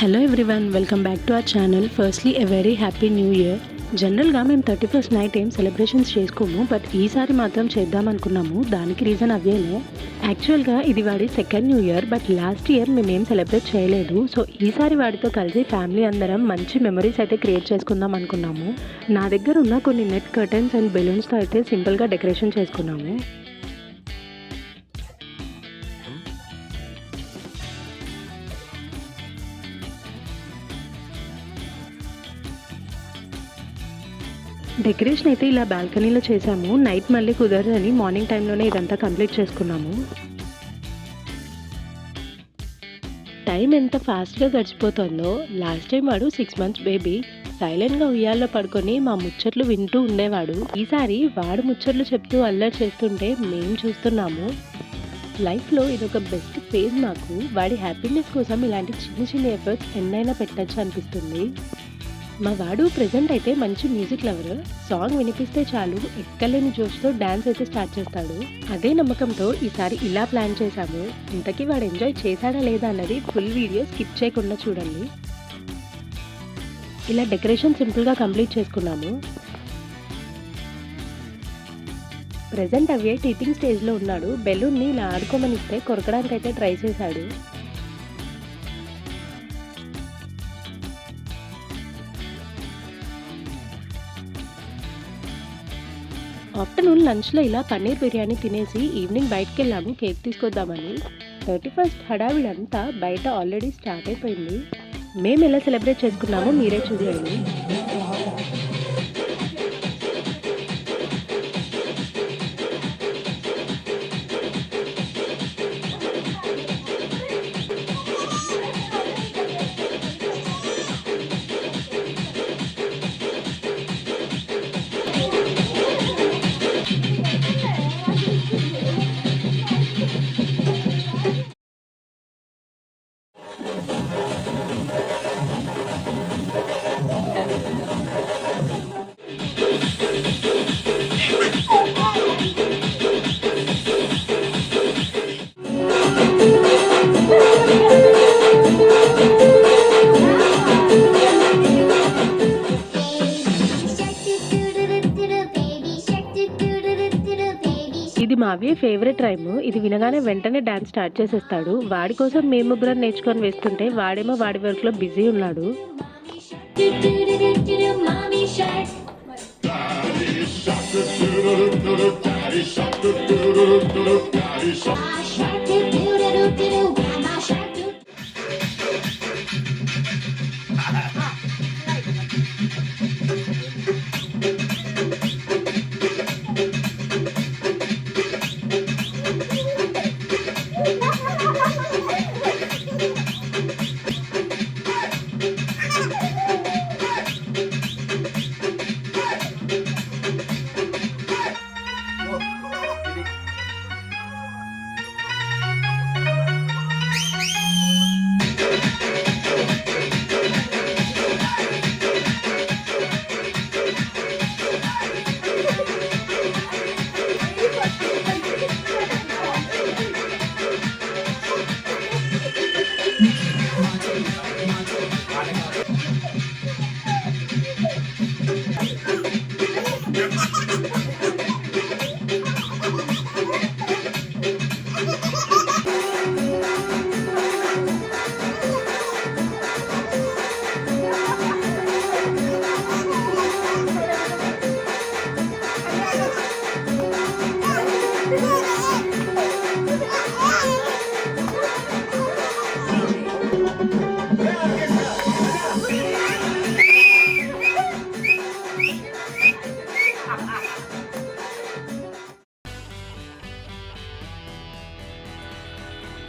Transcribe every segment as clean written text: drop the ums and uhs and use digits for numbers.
Hello everyone, welcome back to our channel. Firstly a very happy new year. జనరల్గా మేము 31st night ఏం celebrations చేసుకోము, but ఈసారి మాత్రం చేద్దాం అనుకున్నాము. దానికి రీజన్ అవేనే. యాక్చువల్గా ఇది వాడి second new year, but last year మేమేం సెలబ్రేట్ చేయలేదు. సో ఈసారి వాడితో కలిసి ఫ్యామిలీ అందరం మంచి మెమరీస్ అయితే క్రియేట్ చేసుకుందాం అనుకున్నాము. నా దగ్గర ఉన్న కొన్ని నెట్ కర్టన్స్ అండ్ బెలూన్స్తో అయితే సింపుల్గా డెకరేషన్ చేసుకున్నాము. డెకరేషన్ అయితే ఇలా బాల్కనీలో చేసాము. నైట్ మళ్ళీ కుదరదని మార్నింగ్ టైంలోనే ఇదంతా కంప్లీట్ చేసుకున్నాము. టైం ఎంత ఫాస్ట్గా గడిచిపోతుందో. లాస్ట్ టైం వాడు 6 months బేబీ సైలెంట్గా ఉయ్యాల్లో పడుకొని మా ముచ్చట్లు వింటూ ఉండేవాడు. ఈసారి వాడు ముచ్చట్లు చెప్తూ అల్లరి చేస్తుంటే మేము చూస్తున్నాము. లైఫ్లో ఇదొక బెస్ట్ ఫేజ్ మాకు. వాడి హ్యాపీనెస్ కోసం ఇలాంటి చిన్న చిన్న ఎఫర్ట్స్ ఎన్నైనా పెట్టచ్చు అనిపిస్తుంది. మా వాడు ప్రెజెంట్ అయితే మంచి మ్యూజిక్ లవర్. సాంగ్ వినిపిస్తే చాలు ఎక్కలేని జోష్తో డ్యాన్స్ అయితే స్టార్ట్ చేస్తాడు. అదే నమ్మకంతో ఈసారి ఇలా ప్లాన్ చేశాము. ఇంతకీ వాడు ఎంజాయ్ చేశాడా లేదా అన్నది ఫుల్ వీడియో స్కిప్ చేయకుండా చూడండి. ఇలా డెకరేషన్ సింపుల్గా కంప్లీట్ చేసుకున్నాము. ప్రెజెంట్ అవే టీపింగ్ స్టేజ్లో ఉన్నాడు. బెలూన్ని ఇలా ఆడుకోమనిస్తే కొరకడానికి అయితే ట్రై చేశాడు. ఆఫ్టర్నూన్ లంచ్లో ఇలా పన్నీర్ బిర్యానీ తినేసి ఈవినింగ్ బయటకు వెళ్ళాము కేక్ తీసుకొద్దామని. 31st హడావిడంతా బయట ఆల్రెడీ స్టార్ట్ అయిపోయింది. మేము ఎలా సెలబ్రేట్ చేసుకున్నామో మీరే చూడండి. ఇది మావి ఫేవరెట్ రైమ్. ఇది వినగానే వెంటనే డాన్స్ స్టార్ట్ చేసేస్తాడు. వాడి కోసం మేము ముగ్గురం నేర్చుకొని వేస్తుంటే వాడేమో వాడి వర్క్లో బిజీ ఉన్నాడు.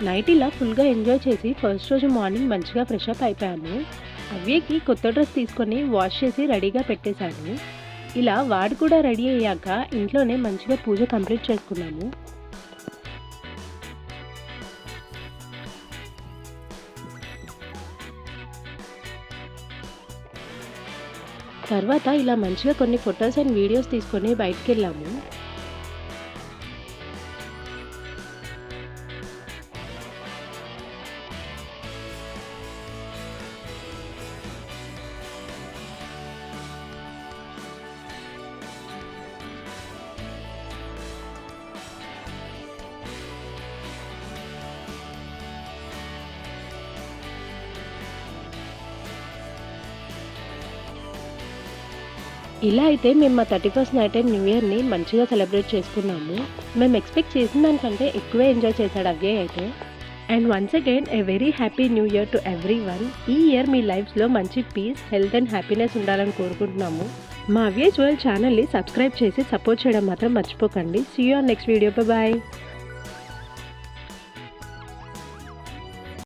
నైట్ ఇలా ఫుల్గా ఎంజాయ్ చేసి ఫస్ట్ రోజు మార్నింగ్ మంచిగా ఫ్రెష్ అప్ అయిపోయాము. అవ్యకి కొత్త డ్రెస్ తీసుకొని వాష్ చేసి రెడీగా పెట్టేశాను. ఇలా వాడు కూడా రెడీ అయ్యాక ఇంట్లోనే మంచిగా పూజ కంప్లీట్ చేసుకున్నాము. తర్వాత ఇలా మంచిగా కొన్ని ఫొటోస్ అండ్ వీడియోస్ తీసుకొని బయటికి వెళ్ళాము. ఇలా అయితే మేము మా 31st నైట్ అండ్ న్యూ ఇయర్‌ని మంచిగా సెలబ్రేట్ చేసుకున్నాము. మేము ఎక్స్‌పెక్ట్ చేసిన దానికంటే ఎక్కువే ఎంజాయ్ చేశాడు అవ్యయ్ అయితే. And once again a very happy new year to everyone. ఈ ఇయర్ మీ లైఫ్స్‌లో మంచి పీస్, హెల్త్ అండ్ హ్యాపీనెస్ ఉండాలని కోరుకుంటున్నాము. మా అవ్యయ్స్ వరల్డ్ ఛానల్‌ని సబ్స్క్రైబ్ చేసి సపోర్ట్ చేయడం మాత్రం మర్చిపోకండి. See you on next video. Bye.